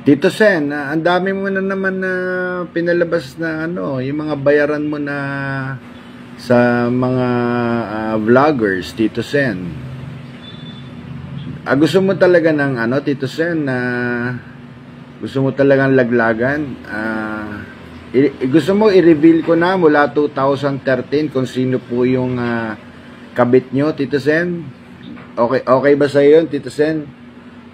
Tito Sen, ang dami mo na naman na pinalabas na yung mga bayaran mo na sa mga vloggers, Tito Sen. Gusto mo talaga ng Tito Sen, na gusto mo talagang laglagan? Gusto mo i-reveal ko na mula 2013 kung sino po yung kabit nyo, Tito Sen? Okay ba sa yun, Tito Sen?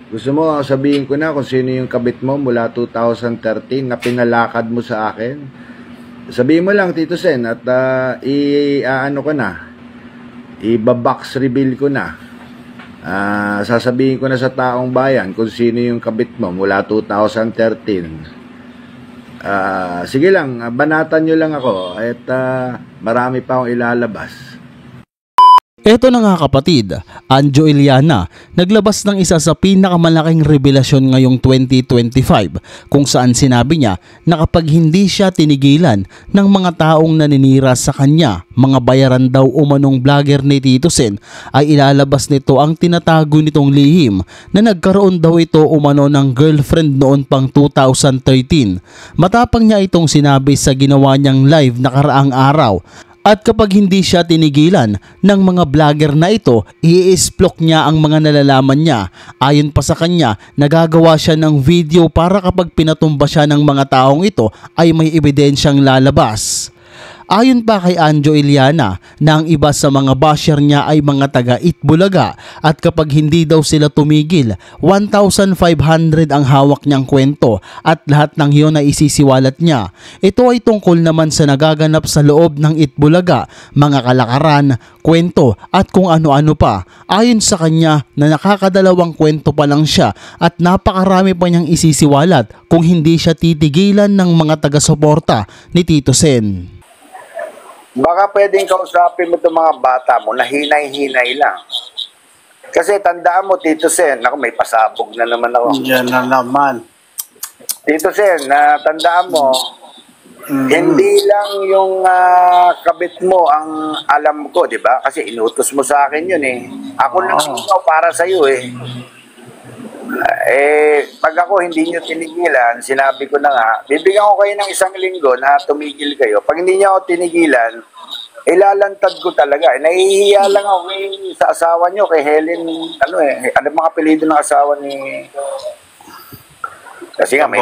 Gusto mo sabihin ko na kung sino yung kabit mo mula 2013 na pinalakad mo sa akin? Sabihin mo lang, Tito Sen, at ko na, i-box reveal ko na. Sasabihin ko na sa taong bayan kung sino yung kabit mo mula 2013. Sige lang, banatan nyo lang ako at marami pa akong ilalabas. Eto na nga kapatid, Anjo Iliana naglabas ng isa sa pinakamalaking revelasyon ngayong 2025 kung saan sinabi niya na kapag hindi siya tinigilan ng mga taong naninira sa kanya, mga bayaran daw umanong vlogger ni Tito Sen, ay ilalabas nito ang tinatago nitong lihim na nagkaroon daw ito umano ng girlfriend noon pang 2013. Matapang niya itong sinabi sa ginawa niyang live nakaraang araw. At kapag hindi siya tinigilan ng mga vlogger na ito, i-explore niya ang mga nalalaman niya. Ayon pa sa kanya, nagagawa siya ng video para kapag pinatumba siya ng mga taong ito ay may ebidensyang lalabas. Ayon pa kay Anjo Iliana na ang iba sa mga basher niya ay mga taga Itbulaga at kapag hindi daw sila tumigil, 1,500 ang hawak niyang kwento at lahat ng iyon ay isisiwalat niya. Ito ay tungkol naman sa nagaganap sa loob ng Itbulaga, mga kalakaran, kwento at kung ano-ano pa. Ayon sa kanya na nakakadalawang kwento pa lang siya at napakarami pa niyang isisiwalat kung hindi siya titigilan ng mga taga-suporta ni Tito Sen. Baka pwedeng kausapin mo itong mga bata mo na hinay-hinay lang. Kasi tandaan mo, Tito Sen, ako may pasabog na naman ako. Yan na naman. Tito Sen, tandaan mo, hindi lang yung kabit mo ang alam ko, di ba? Kasi inutos mo sa akin yun eh. Ako lang ikaw para sa'yo eh. Pag ako hindi nyo tinigilan, sinabi ko na nga, bibigyan ko kayo ng 1 linggo na tumigil kayo. Pag hindi nyo ako tinigilan, ilalantad ko talaga. Nahihiya lang ako sa asawa nyo, kay Helen, ano mga apelido ng asawa ni... Kasi nga may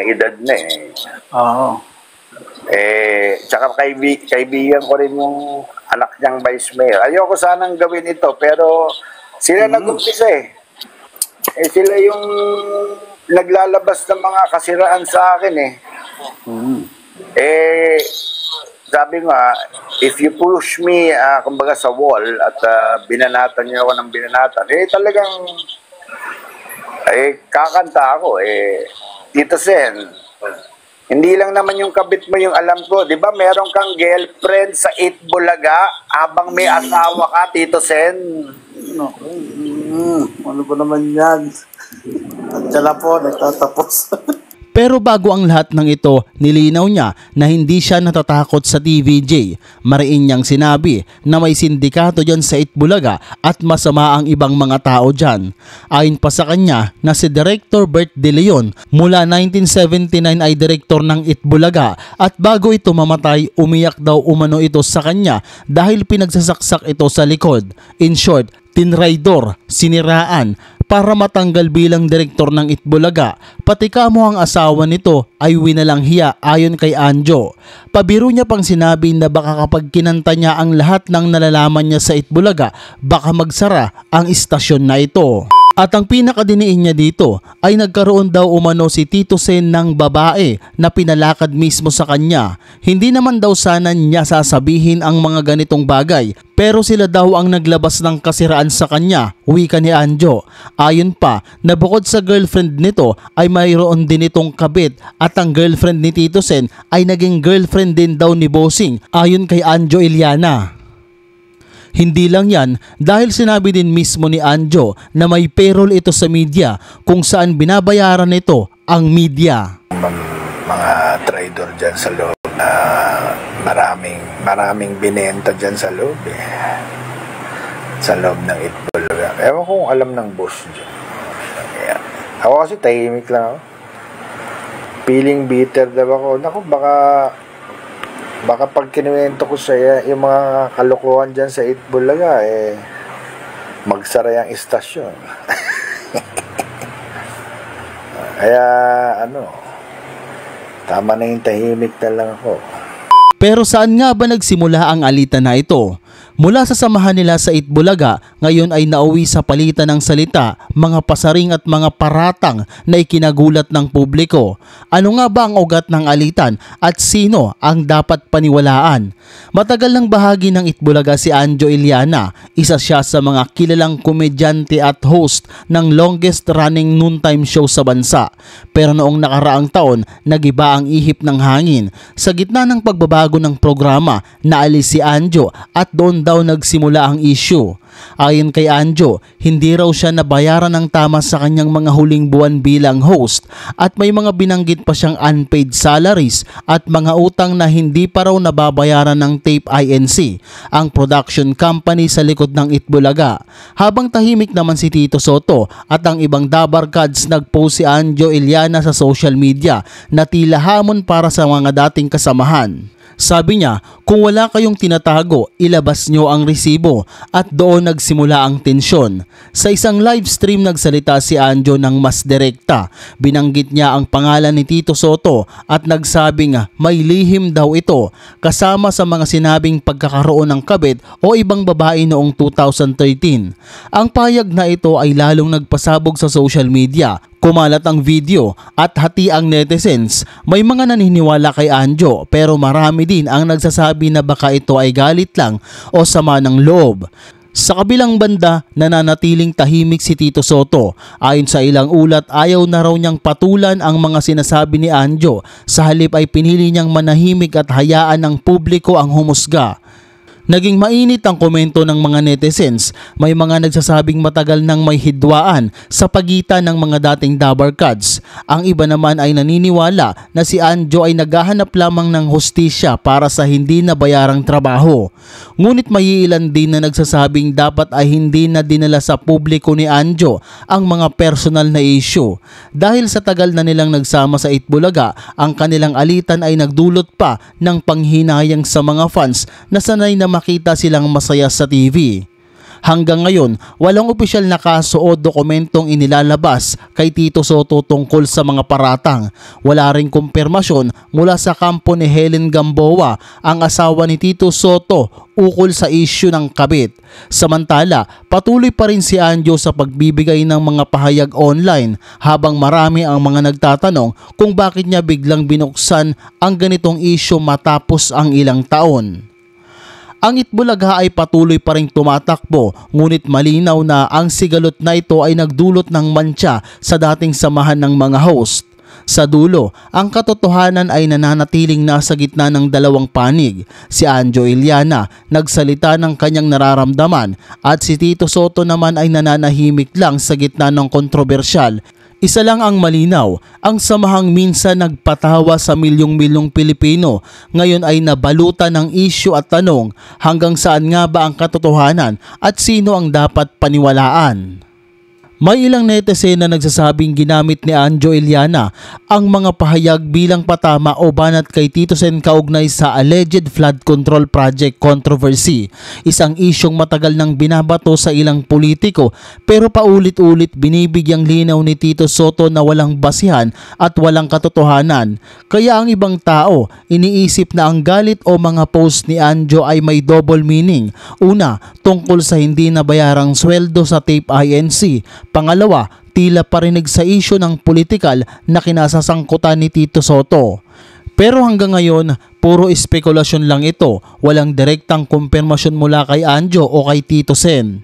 edad na eh. Oo. Tsaka kaibigan ko rin yung anak niyang vice mayor. Ayoko sanang gawin ito, pero sila nag-umpisa eh. Sila yung naglalabas ng mga kasiraan sa akin eh. Sabi nga, if you push me, kumbaga sa wall at binanatan niyo ako ng binanatan, talagang kakanta ako Tito Sen, hindi lang naman yung kabit mo yung alam ko. Di ba meron kang girlfriend sa Itbulaga habang may asawa ka, Tito Sen? Ano ba naman yan? At sila po, nagtatapos. Pero bago ang lahat ng ito, nilinaw niya na hindi siya natatakot sa TVJ. Mariin niyang sinabi na may sindikato dyan sa Itbulaga at masama ang ibang mga tao dyan. Ayon pa sa kanya na si Director Bert De Leon mula 1979 ay direktor ng Itbulaga at bago ito mamatay, umiyak daw umano ito sa kanya dahil pinagsasaksak ito sa likod. In short, tinraidor, siniraan, para matanggal bilang direktor ng Itbulaga. Pati kamo ang asawa nito ay winalang hiya ayon kay Anjo. Pabiro niya pang sinabi na baka kapag kinanta niya ang lahat ng nalalaman niya sa Itbulaga, baka magsara ang istasyon na ito. At ang pinakadiniin niya dito ay nagkaroon daw umano si Tito Sen ng babae na pinalakad mismo sa kanya. Hindi naman daw sana niya sasabihin ang mga ganitong bagay, pero sila daw ang naglabas ng kasiraan sa kanya, wika ni Anjo. Ayon pa na bukod sa girlfriend nito ay mayroon din itong kabit at ang girlfriend ni Tito Sen ay naging girlfriend din daw ni Bossing ayon kay Anjo Iliana. Hindi lang yan dahil sinabi din mismo ni Anjo na may payroll ito sa media kung saan binabayaran nito ang media. Mga trader dyan sa loob na maraming binenta dyan sa loob sa loob ng Itbulaga. Ewan ko kung alam ng boss dyan. Ako kasi tahimik lang ako. feeling bitter daw ako. Naku, baka pag kinuwento ko sa yung mga kalokohan dyan sa Itbulaga, magsara yung istasyon. Kaya, tama na yung tahimik na lang ako. Pero saan nga ba nagsimula ang alitan na ito? Mula sa samahan nila sa Itbulaga, ngayon ay nauwi sa palitan ng salita, mga pasaring at mga paratang na ikinagulat ng publiko. Ano nga ba ang ugat ng alitan at sino ang dapat paniwalaan? Matagal ng bahagi ng Itbulaga si Anjo Iliana, isa siya sa mga kilalang komedyante at host ng longest running noontime show sa bansa. Pero noong nakaraang taon, nagiba ang ihip ng hangin. Sa gitna ng pagbabago ng programa, naalis si Anjo at doon daw nagsimula ang issue. Ayon kay Anjo, hindi raw siya nabayaran ng tama sa kanyang mga huling buwan bilang host at may mga binanggit pa siyang unpaid salaries at mga utang na hindi pa raw nababayaran ng Tape INC, ang production company sa likod ng Itbulaga. Habang tahimik naman si Tito Sotto at ang ibang dabarkads, nagpost si Anjo Iliana sa social media na tila hamon para sa mga dating kasamahan. Sabi niya, kung wala kayong tinatago, ilabas nyo ang resibo, at doon nagsimula ang tensyon. Sa isang live stream nagsalita si Anjo ng mas direkta. Binanggit niya ang pangalan ni Tito Sotto at nagsabing may lihim daw ito kasama sa mga sinabing pagkakaroon ng kabit o ibang babae noong 2013. Ang payag na ito ay lalong nagpasabog sa social media. Kumalat ang video at hati ang netizens. May mga naniniwala kay Anjo pero marami din ang nagsasabi na baka ito ay galit lang o sama ng loob. Sa kabilang banda, nananatiling tahimik si Tito Sotto. Ayon sa ilang ulat, ayaw na raw niyang patulan ang mga sinasabi ni Anjo. Sa halip ay pinili niyang manahimik at hayaan ng publiko ang humusga. Naging mainit ang komento ng mga netizens. May mga nagsasabing matagal nang may hidwaan sa pagitan ng mga dating dabarkads. Ang iba naman ay naniniwala na si Anjo ay naghahanap lamang ng hustisya para sa hindi nabayarang trabaho. Ngunit may ilan din na nagsasabing dapat ay hindi na dinala sa publiko ni Anjo ang mga personal na issue. Dahil sa tagal na nilang nagsama sa Itbulaga, ang kanilang alitan ay nagdulot pa ng panghinayang sa mga fans na sanay na makita silang masaya sa TV. Hanggang ngayon, walang opisyal na kaso o dokumentong inilalabas kay Tito Sotto tungkol sa mga paratang. Wala ring kumpirmasyon mula sa kampo ni Helen Gamboa, ang asawa ni Tito Sotto, ukol sa issue ng kabit. Samantala, patuloy pa rin si Anjo sa pagbibigay ng mga pahayag online habang marami ang mga nagtatanong kung bakit niya biglang binuksan ang ganitong issue matapos ang ilang taon. Ang Itbulaga ay patuloy pa ring tumatakbo, ngunit malinaw na ang sigalot na ito ay nagdulot ng mantsa sa dating samahan ng mga host. Sa dulo, ang katotohanan ay nananatiling nasa gitna ng dalawang panig. Si Anjo Iliana nagsalita ng kanyang nararamdaman at si Tito Sotto naman ay nananahimik lang sa gitna ng kontrobersyal. Isa lang ang malinaw, ang samahang minsan nagpatawa sa milyong-milyong Pilipino, ngayon ay nabalutan ng issue at tanong, hanggang saan nga ba ang katotohanan at sino ang dapat paniwalaan? May ilang netizen na nagsasabing ginamit ni Anjo Iliana ang mga pahayag bilang patama o banat kay Tito Sen kaugnay sa alleged flood control project controversy. Isang isyong matagal nang binabato sa ilang politiko pero paulit-ulit binibigyang linaw ni Tito Sotto na walang basihan at walang katotohanan. Kaya ang ibang tao iniisip na ang galit o mga post ni Anjo ay may double meaning. Una, tungkol sa hindi nabayarang sweldo sa Tape INC. Pangalawa, tila parinig sa isyu ng politikal na kinasasangkutan ni Tito Sotto. Pero hanggang ngayon, puro espekulasyon lang ito, walang direktang kumpirmasyon mula kay Anjo o kay Tito Sen.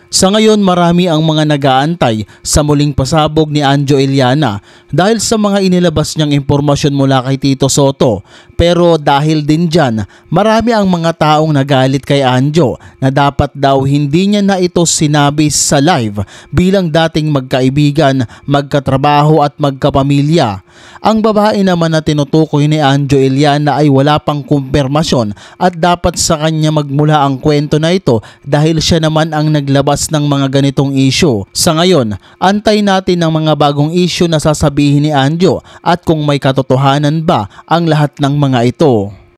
Sa ngayon, marami ang mga nag-aantay sa muling pasabog ni Anjo Iliana dahil sa mga inilabas niyang impormasyon mula kay Tito Sotto. Pero dahil din dyan, marami ang mga taong nagalit kay Anjo na dapat daw hindi niya na ito sinabi sa live bilang dating magkaibigan, magkatrabaho at magkapamilya. Ang babae naman na tinutukoy ni Anjo Iliana ay wala pang kumpirmasyon at dapat sa kanya magmula ang kwento na ito dahil siya naman ang naglabas lalabas ng mga ganitong issue. Sa ngayon, antay natin ng mga bagong issue na sasabihin ni Anjo at kung may katotohanan ba ang lahat ng mga ito.